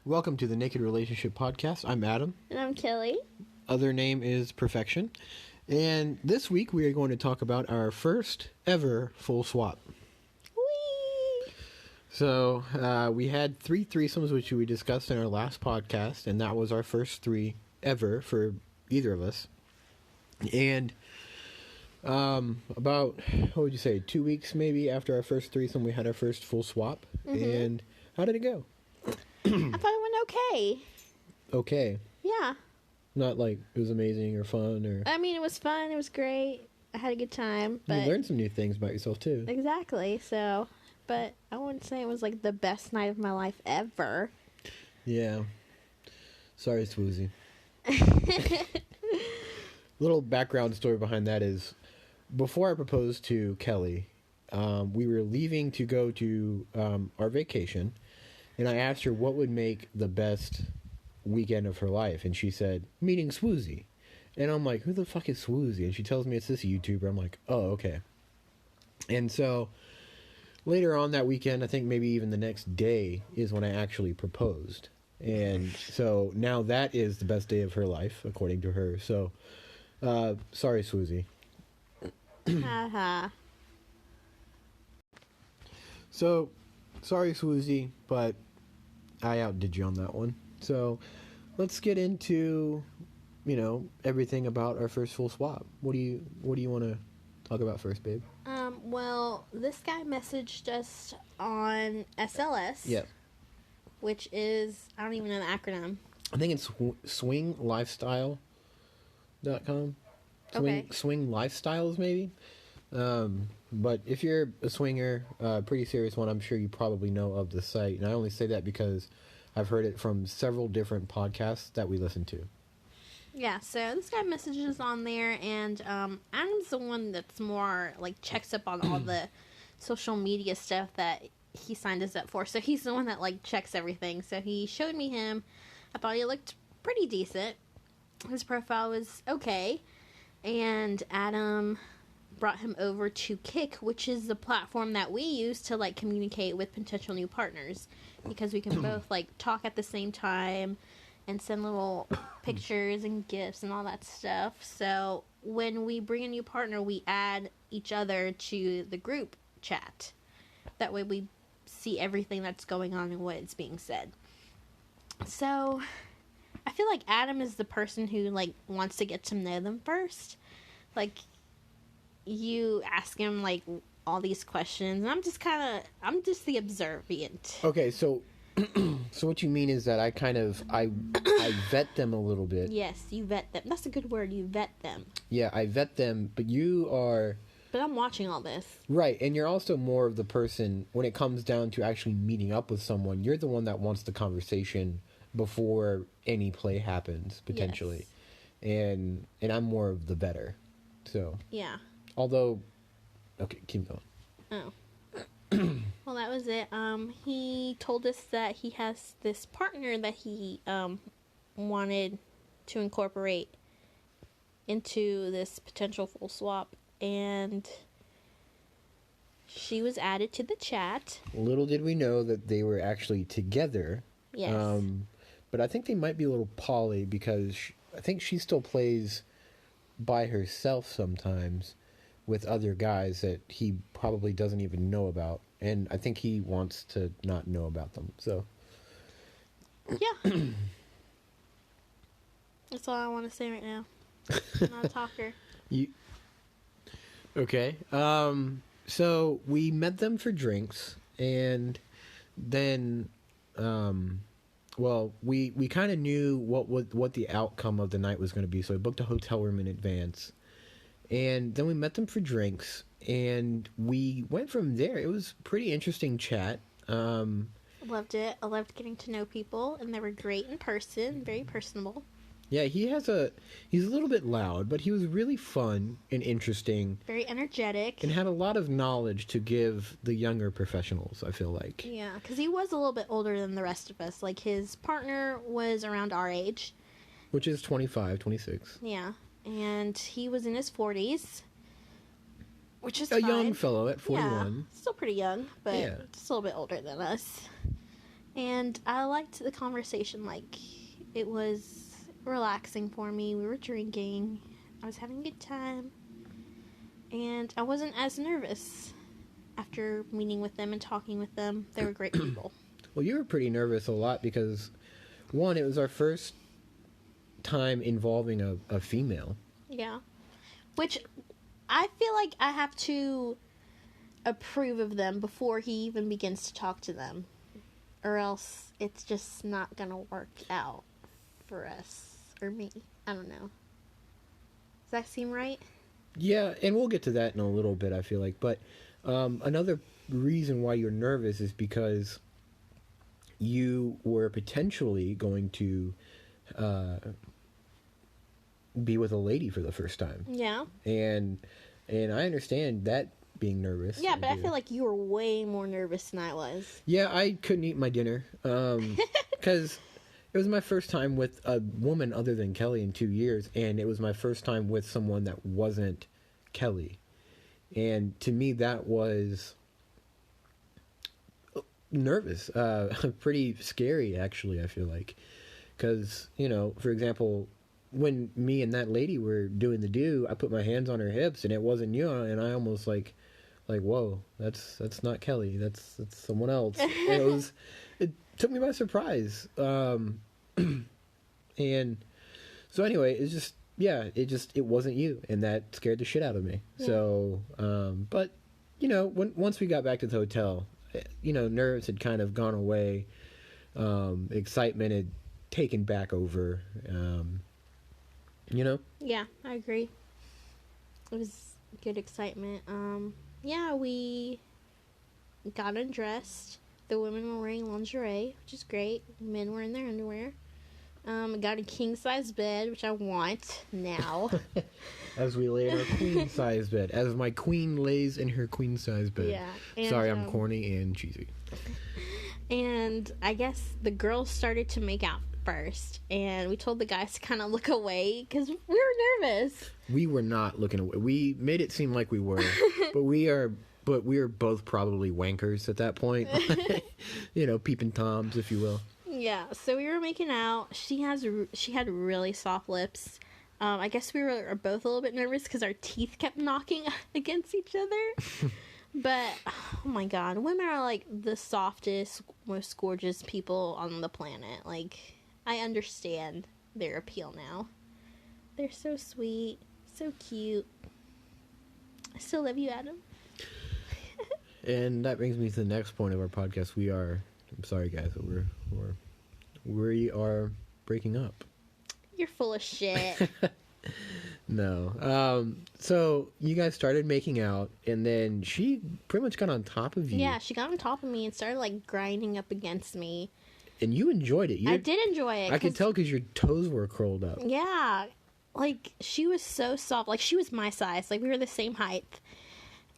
Welcome to the Naked Relationship Podcast. I'm Adam. And I'm Kelly. Other name is Perfection. And this week we are going to talk about our first ever full swap. Whee! So we had 3 threesomes, which we discussed in our last podcast, and that was our first 3 ever for either of us. And about, what would you say, 2 weeks maybe after our first threesome, we had our first full swap. Mm-hmm. And how did it go? I thought it went okay. Okay. Yeah. Not like it was amazing or fun or... I mean, it was fun. It was great. I had a good time. But You learned some new things about yourself, too. Exactly. So, but I wouldn't say it was like the best night of my life ever. Yeah. Sorry, Swoozy. Little background story behind that is, before I proposed to Kelly, we were leaving to go to our vacation, and I asked her what would make the best weekend of her life, and she said, meeting Swoozy. And I'm like, who the fuck is Swoozy? And she tells me it's this YouTuber. I'm like, oh, okay. And so, later on that weekend, I think maybe even the next day, is when I actually proposed. And so, now that is the best day of her life, according to her. So, sorry, Swoozy. Haha. So, sorry, Swoozy, but I outdid you on that one. So, let's get into, everything about our first full swap. What do you want to talk about first, babe? Well, this guy messaged us on SLS. Yep. Which is, I don't even know the acronym. I think it's swinglifestyle.com. Okay. Swing Lifestyles, maybe. But if you're a swinger, pretty serious one, I'm sure you probably know of the site. And I only say that because I've heard it from several different podcasts that we listen to. Yeah, so this guy messages on there, and Adam's the one that's more, checks up on all the social media stuff that he signed us up for. So he's the one that, checks everything. So he showed me him. I thought he looked pretty decent. His profile was okay. And Adam brought him over to Kik, which is the platform that we use to, communicate with potential new partners. Because we can both, talk at the same time and send little pictures and gifts and all that stuff. So when we bring a new partner, we add each other to the group chat. That way we see everything that's going on and what is being said. So I feel like Adam is the person who, wants to get to know them first. You ask him, all these questions, and I'm just the observant. Okay, so so what you mean is that I vet them a little bit. Yes, you vet them. That's a good word, you vet them. Yeah, I vet them, but you are... But I'm watching all this. Right, and you're also more of the person, when it comes down to actually meeting up with someone, you're the one that wants the conversation before any play happens, potentially. Yes. And I'm more of the better. So... Yeah. Although... Okay, keep going. Oh. Well, that was it. He told us that he has this partner that he wanted to incorporate into this potential full swap, and she was added to the chat. Little did we know that they were actually together. Yes. But I think they might be a little poly because I think she still plays by herself sometimes with other guys that he probably doesn't even know about. And I think he wants to not know about them. So, yeah. That's all I want to say right now. I'm not a talker. Okay. So we met them for drinks, and then, we kind of knew what the outcome of the night was going to be. So I booked a hotel room in advance. And then we met them for drinks, and we went from there. It was pretty interesting chat. Loved it. I loved getting to know people, and they were great in person, very personable. Yeah, he's a little bit loud, but he was really fun and interesting. Very energetic. And had a lot of knowledge to give the younger professionals, I feel like. Yeah, because he was a little bit older than the rest of us. His partner was around our age. Which is 25, 26. Yeah. And he was in his 40s, which is a fine. young fellow at 41. Yeah, still pretty young, but yeah. just a little bit older than us. And I liked the conversation. Like, it was relaxing for me. We were drinking. I was having a good time. And I wasn't as nervous after meeting with them and talking with them. They were great people. Well, you were pretty nervous a lot because, one, it was our first time involving a female. Yeah. Which I feel like I have to approve of them before he even begins to talk to them. Or else it's just not going to work out for us. Or me. I don't know. Does that seem right? Yeah, and we'll get to that in a little bit, I feel like. But another reason why you're nervous is because you were potentially going to be with a lady for the first time. Yeah. And I understand that being nervous. Yeah, but I feel like you were way more nervous than I was. Yeah, I couldn't eat my dinner because it was my first time with a woman other than Kelly in 2 years, and it was my first time with someone that wasn't Kelly. And to me, that was nervous, pretty scary, actually, I feel like. Because, you know, for example, when me and that lady were doing the do, I put my hands on her hips, and it wasn't you, and I almost like, whoa, that's not Kelly, that's someone else. It took me by surprise. And so anyway, it's just, yeah, it wasn't you, and that scared the shit out of me. Yeah. So, but, you know, once we got back to the hotel, you know, nerves had kind of gone away. Excitement had taken back over, you know? Yeah, I agree. It was good excitement. Yeah, we got undressed. The women were wearing lingerie, which is great. Men were in their underwear. Got a king-size bed, which I want now. As we lay in our queen-size bed. As my queen lays in her queen-size bed. Yeah. And, sorry, I'm corny and cheesy. And I guess the girls started to make out first. And we told the guys to kind of look away because we were nervous. We were not looking away. We made it seem like we were. But we are both probably wankers at that point. You know, peeping toms, if you will. Yeah, so we were making out. She had really soft lips. I guess we were both a little bit nervous because our teeth kept knocking against each other. But, oh my god, women are like the softest, most gorgeous people on the planet. Like, I understand their appeal now. They're so sweet, so cute. I still love you, Adam. And that brings me to the next point of our podcast. I'm sorry guys, but we are breaking up. You're full of shit. No. So you guys started making out, and then she pretty much got on top of you. Yeah, she got on top of me and started like grinding up against me. And you enjoyed it. I did enjoy it. I could tell because your toes were curled up. Yeah. Like, she was so soft. Like, she was my size. Like, we were the same height.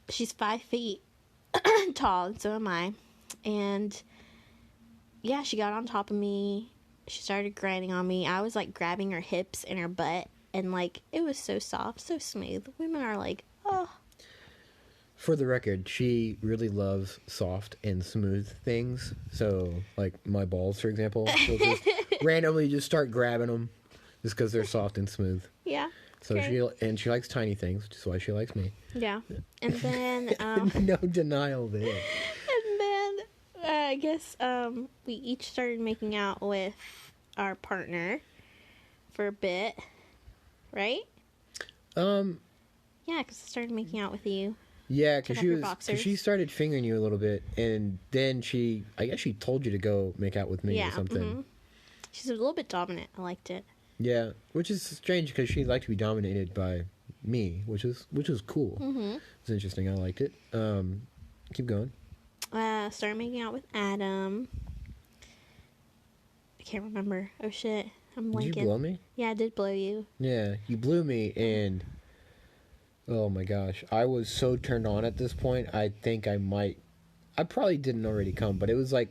She's 5 feet tall, and so am I. And, yeah, she got on top of me. She started grinding on me. I was, like, grabbing her hips and her butt. And, like, it was so soft, so smooth. Women are like, oh. For the record, she really loves soft and smooth things. So, like, my balls, for example. She'll just randomly just start grabbing them just because they're soft and smooth. Yeah. So great. she likes tiny things, which is why she likes me. Yeah. And then... no denial there. And then, I guess, we each started making out with our partner for a bit. Right? Yeah, because I started making out with you. Yeah, because she started fingering you a little bit, and then I guess she told you to go make out with me or something. Mm-hmm. She's a little bit dominant. I liked it. Yeah, which is strange because she liked to be dominated by me, which was cool. Mm-hmm. It's interesting. I liked it. Keep going. Started making out with Adam. I can't remember. Oh shit, I'm blanking. Did you blow me? Yeah, I did blow you. Yeah, you blew me, and oh my gosh, I was so turned on at this point. I think I probably didn't already come, but it was like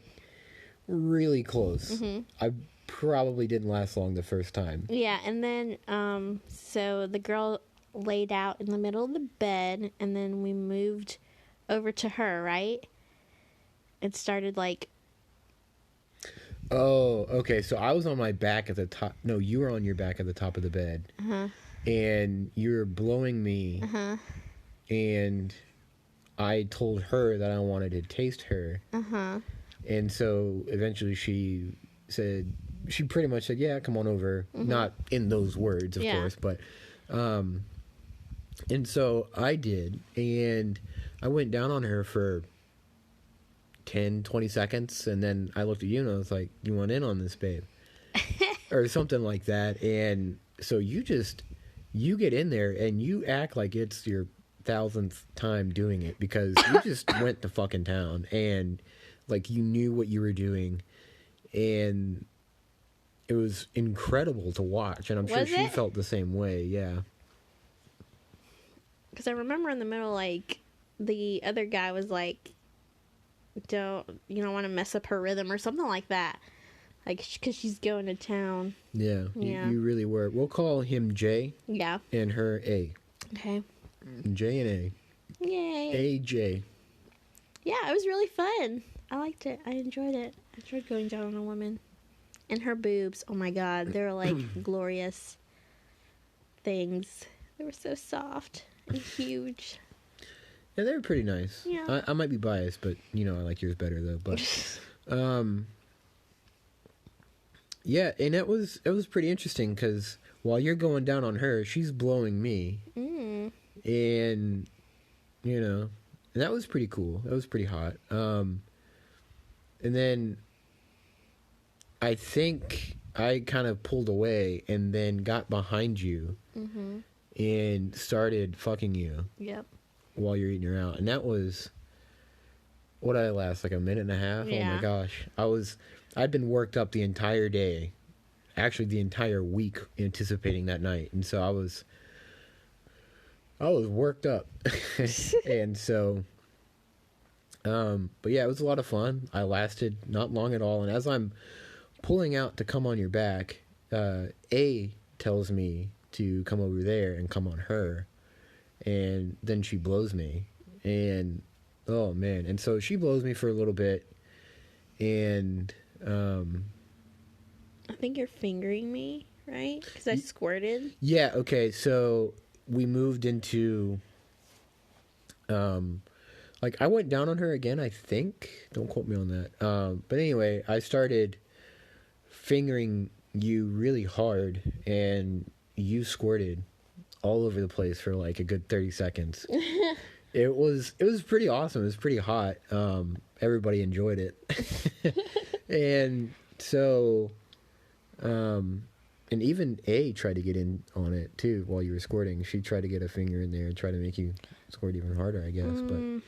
really close. Mm-hmm. I probably didn't last long the first time. Yeah, and then so the girl laid out in the middle of the bed, and then we moved over to her, right? It started like Oh, okay. So I was on my back at the top. No, you were on your back at the top of the bed, and you were blowing me, and I told her that I wanted to taste her, and so eventually she pretty much said, "Yeah, come on over." Not in those words, of Yeah. course, but and so I did, and I went down on her for 10, 20 seconds, and then I looked at you and I was like, "You want in on this, babe?" Or something like that. And so you get in there and you act like it's your 1,000th time doing it, because you just went to fucking town, and like you knew what you were doing, and it was incredible to watch, and I'm sure Was she it? felt the same way. Yeah. Because I remember in the middle, like, the other guy was like, you don't want to mess up her rhythm or something like that. Like, because she's going to town. Yeah. Yeah. You really were. We'll call him J Yeah. and her A. Okay. J and A. Yay. AJ. Yeah, it was really fun. I liked it. I enjoyed it. I enjoyed going down on a woman. And her boobs, oh my god, they were like glorious things. They were so soft and huge. Yeah, they were pretty nice. Yeah. I might be biased, but I like yours better though. But yeah, and it was pretty interesting because while you're going down on her, she's blowing me, and and that was pretty cool. That was pretty hot. And then I think I kind of pulled away and then got behind you and started fucking you. Yep. While you're eating her out, and that was what did I last, like a minute and a half. Yeah. Oh my gosh, I'd been worked up the entire day, actually the entire week, anticipating that night, and so I was worked up. And so but yeah, it was a lot of fun. I lasted not long at all, and as I'm pulling out to come on your back, A tells me to come over there and come on her. And then she blows me, and oh man, and so she blows me for a little bit, and I think you're fingering me, right? Because I squirted. yeah, okay, so we moved into like I went down on her again, I think, don't quote me on that, but anyway, I started fingering you really hard, and you squirted all over the place for like a good 30 seconds. It was pretty awesome. It was pretty hot. Everybody enjoyed it. And so and even A tried to get in on it too while you were squirting. She tried to get a finger in there and try to make you squirt even harder, I guess. But and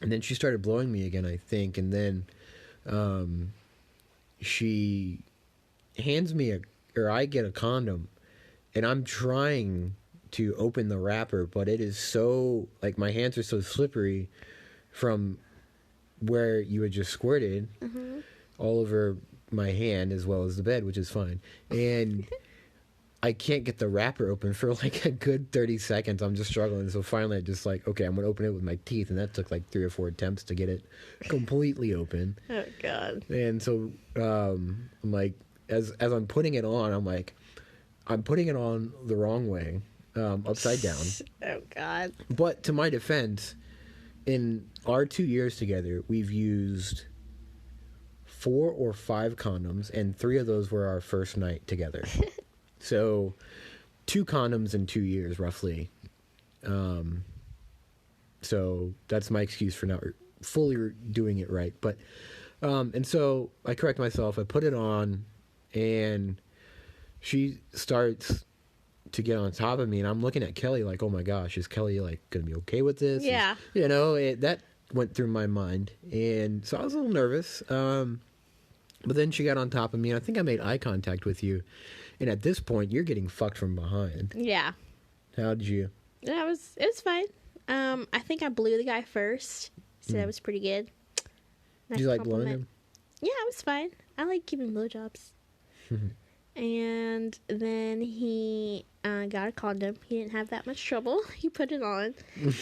then she started blowing me again, I think, and then she hands me I get a condom. And I'm trying to open the wrapper, but it is so, like, my hands are so slippery from where you had just squirted all over my hand as well as the bed, which is fine. And I can't get the wrapper open for like a good 30 seconds. I'm just struggling. So finally I just like, okay, I'm going to open it with my teeth. And that took like 3 or 4 attempts to get it completely open. Oh, God. And so I'm like, as I'm putting it on, I'm putting it on the wrong way, upside down. Oh, God. But to my defense, in our 2 years together, we've used 4 or 5 condoms, and 3 of those were our first night together. So 2 condoms in 2 years, roughly. So that's my excuse for not fully doing it right. But and so I correct myself. I put it on, and she starts to get on top of me, and I'm looking at Kelly like, oh my gosh, is Kelly like gonna be okay with this? Yeah. That went through my mind, and so I was a little nervous. But then she got on top of me, and I think I made eye contact with you, and at this point you're getting fucked from behind. Yeah. How did you? Yeah, it was fine. I think I blew the guy first, so that was pretty good. Did you like blowing him? Yeah, it was fine. I like giving blowjobs. And then he got a condom. He didn't have that much trouble. He put it on.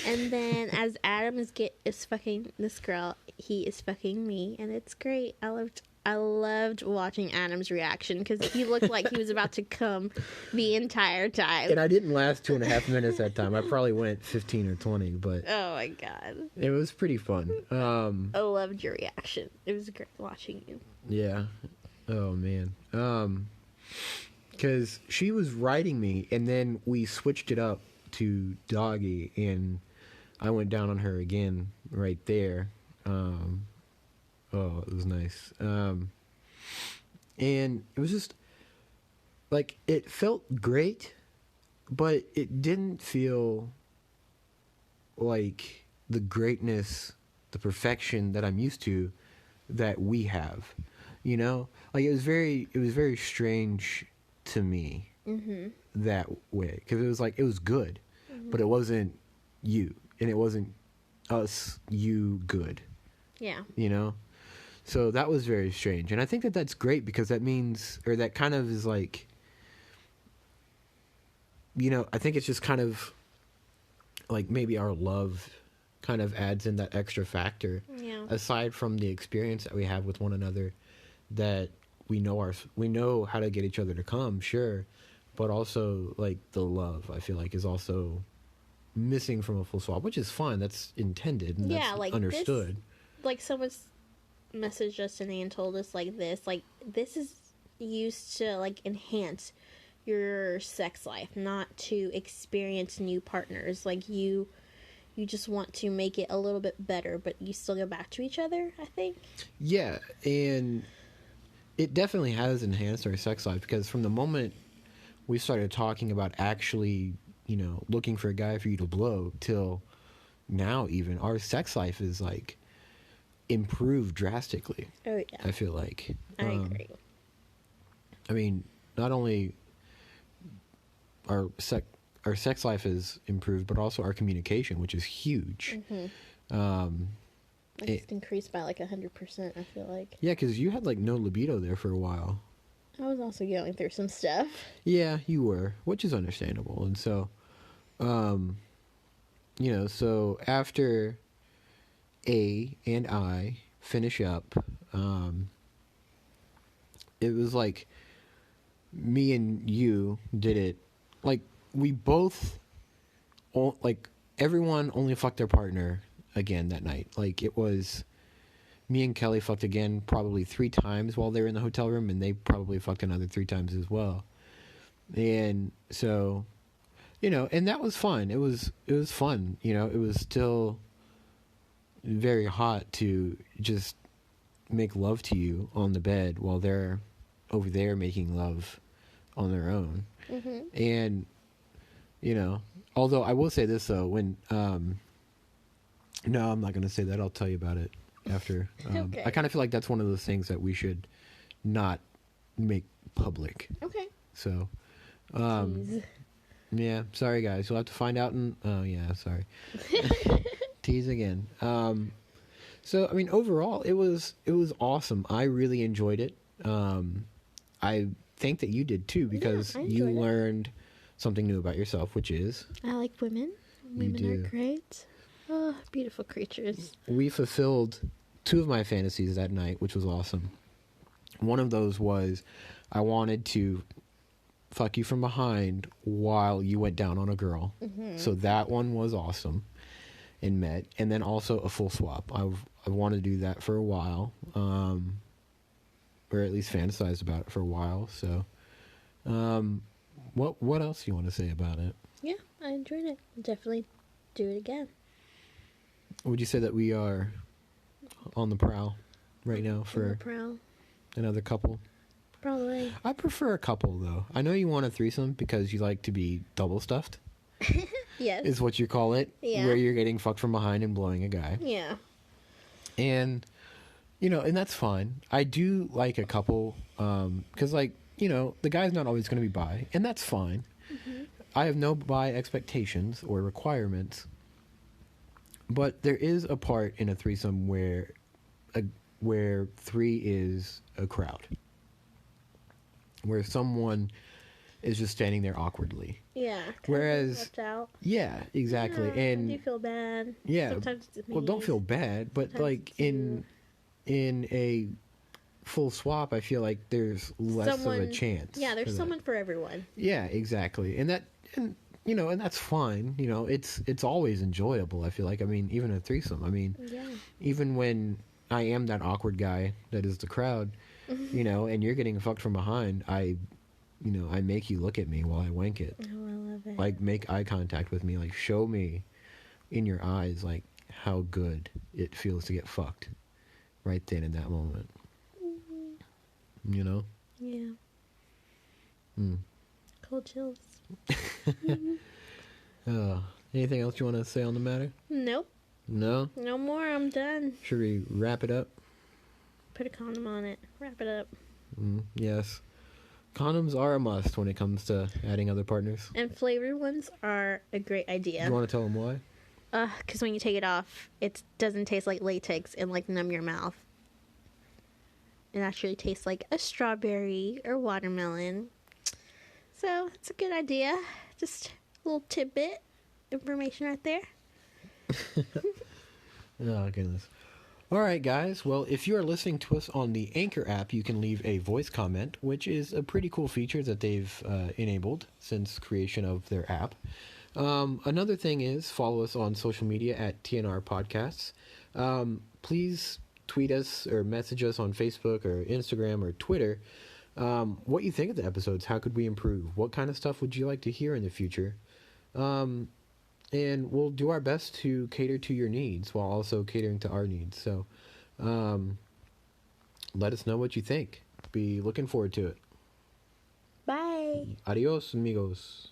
And then as Adam is fucking this girl, he is fucking me, and it's great. I loved I loved watching Adam's reaction because he looked like he was about to come the entire time. And I didn't last 2.5 minutes that time. I probably went 15 or 20, but Oh my god. it was pretty fun. I loved your reaction. It was great watching you. Yeah. Oh man. Because she was riding me, and then we switched it up to Doggy, and I went down on her again right there. Oh, it was nice. And it was just like it felt great, but it didn't feel like the greatness, the perfection that I'm used to that we have. You know? Like it was very strange to me that way, because it was like it was good, but it wasn't you, and it wasn't us, you good. Yeah. You know? So that was very strange. And I think that that's great, because that means, or that kind of is like, you know, I think it's just kind of like maybe our love kind of adds in that extra factor. Yeah. Aside from the experience that we have with one another, that we know how to get each other to come, sure, but also like the love, I feel like, is also missing from a full swap, which is fine. That's intended and Yeah, that's like understood. Like someone's messaged us today and told us like this is used to like enhance your sex life, not to experience new partners. Like you just want to make it a little bit better, but you still go back to each other, I think. Yeah, and it definitely has enhanced our sex life, because from the moment we started talking about actually, you know, looking for a guy for you to blow till now, even our sex life is like improved drastically. Oh yeah. I feel like. I agree. I mean, not only our sex life is improved, but also our communication, which is huge. It's increased by like 100%, I feel like. Yeah, because you had like no libido there for a while. I was also going through some stuff. Yeah, you were, which is understandable. And so, you know, so after A and I finish up, it was like me and you did it. Like, we both, like, everyone only fucked their partner again that night. Like, it was me and Kelly fucked again probably 3 times while they were in the hotel room, and they probably fucked another 3 times as well. And so, you know, and that was fun. It was fun. You know, it was still very hot to just make love to you on the bed while they're over there making love on their own. And, you know, although I will say this though, when, no, I'm not going to say that. I'll tell you about it after. Okay. I kind of feel like that's one of those things that we should not make public. Okay. So, Jeez. yeah, sorry guys. You'll have to find out oh yeah, sorry. Tease again. So I mean, overall, it was awesome. I really enjoyed it. I think that you did too, because I you enjoyed it. learned something new about yourself, which is I like women. Women do. are great. Oh, beautiful creatures. we fulfilled 2 of my fantasies that night, which was awesome. One of those was I wanted to fuck you from behind while you went down on a girl. So that one was awesome and met. And then also a full swap. I wanted to do that for a while, or at least fantasized about it for a while. So, what else do you want to say about it? Yeah, I enjoyed it. Definitely do it again. Would you say that we are on the prowl right now On the for prowl. another couple? Probably. I prefer a couple, though. I know you want a threesome because you like to be double stuffed, Yes. is what you call it. Yeah. Where you're getting fucked from behind and blowing a guy. Yeah. And, you know, and that's fine. I do like a couple, because, like, you know, the guy's not always going to be bi, and that's fine. I have no bi expectations or requirements, but there is a part in a threesome where 3 is a crowd, where someone is just standing there awkwardly. Yeah. Whereas- left out. Yeah, exactly. Yeah, I And do feel bad. yeah, Sometimes it's well, don't me. feel bad, but Sometimes like it's you. in a full swap, I feel like there's less of a chance. Yeah, there's for that. someone for everyone. Yeah, exactly. And and that's fine. It's always enjoyable. I feel like. I mean, even a threesome. I mean, Yeah. even when I am that awkward guy that is the crowd, and you're getting fucked from behind, I make you look at me while I wank it. Oh, I love it. Like, make eye contact with me. Like, show me in your eyes, like, how good it feels to get fucked right then in that moment. You know? Yeah. Hmm. Cold chills. Anything else you want to say on the matter? Nope. No? No more. I'm done. Should we wrap it up? Put a condom on it. Wrap it up. Yes. Condoms are a must when it comes to adding other partners. And flavored ones are a great idea. You want to tell them why? Because when you take it off, it doesn't taste like latex and like numb your mouth. It actually tastes like a strawberry or watermelon. So it's a good idea. Just a little tidbit information right there. Oh, goodness. All right, guys. Well, if you are listening to us on the Anchor app, you can leave a voice comment, which is a pretty cool feature that they've enabled since creation of their app. Another thing is follow us on social media at TNR Podcasts. Please tweet us or message us on Facebook or Instagram or Twitter what you think of the episodes. How could we improve? What kind of stuff would you like to hear in the future? And we'll do our best to cater to your needs while also catering to our needs. So let us know what you think. Be looking forward to it. Bye. Adios, amigos.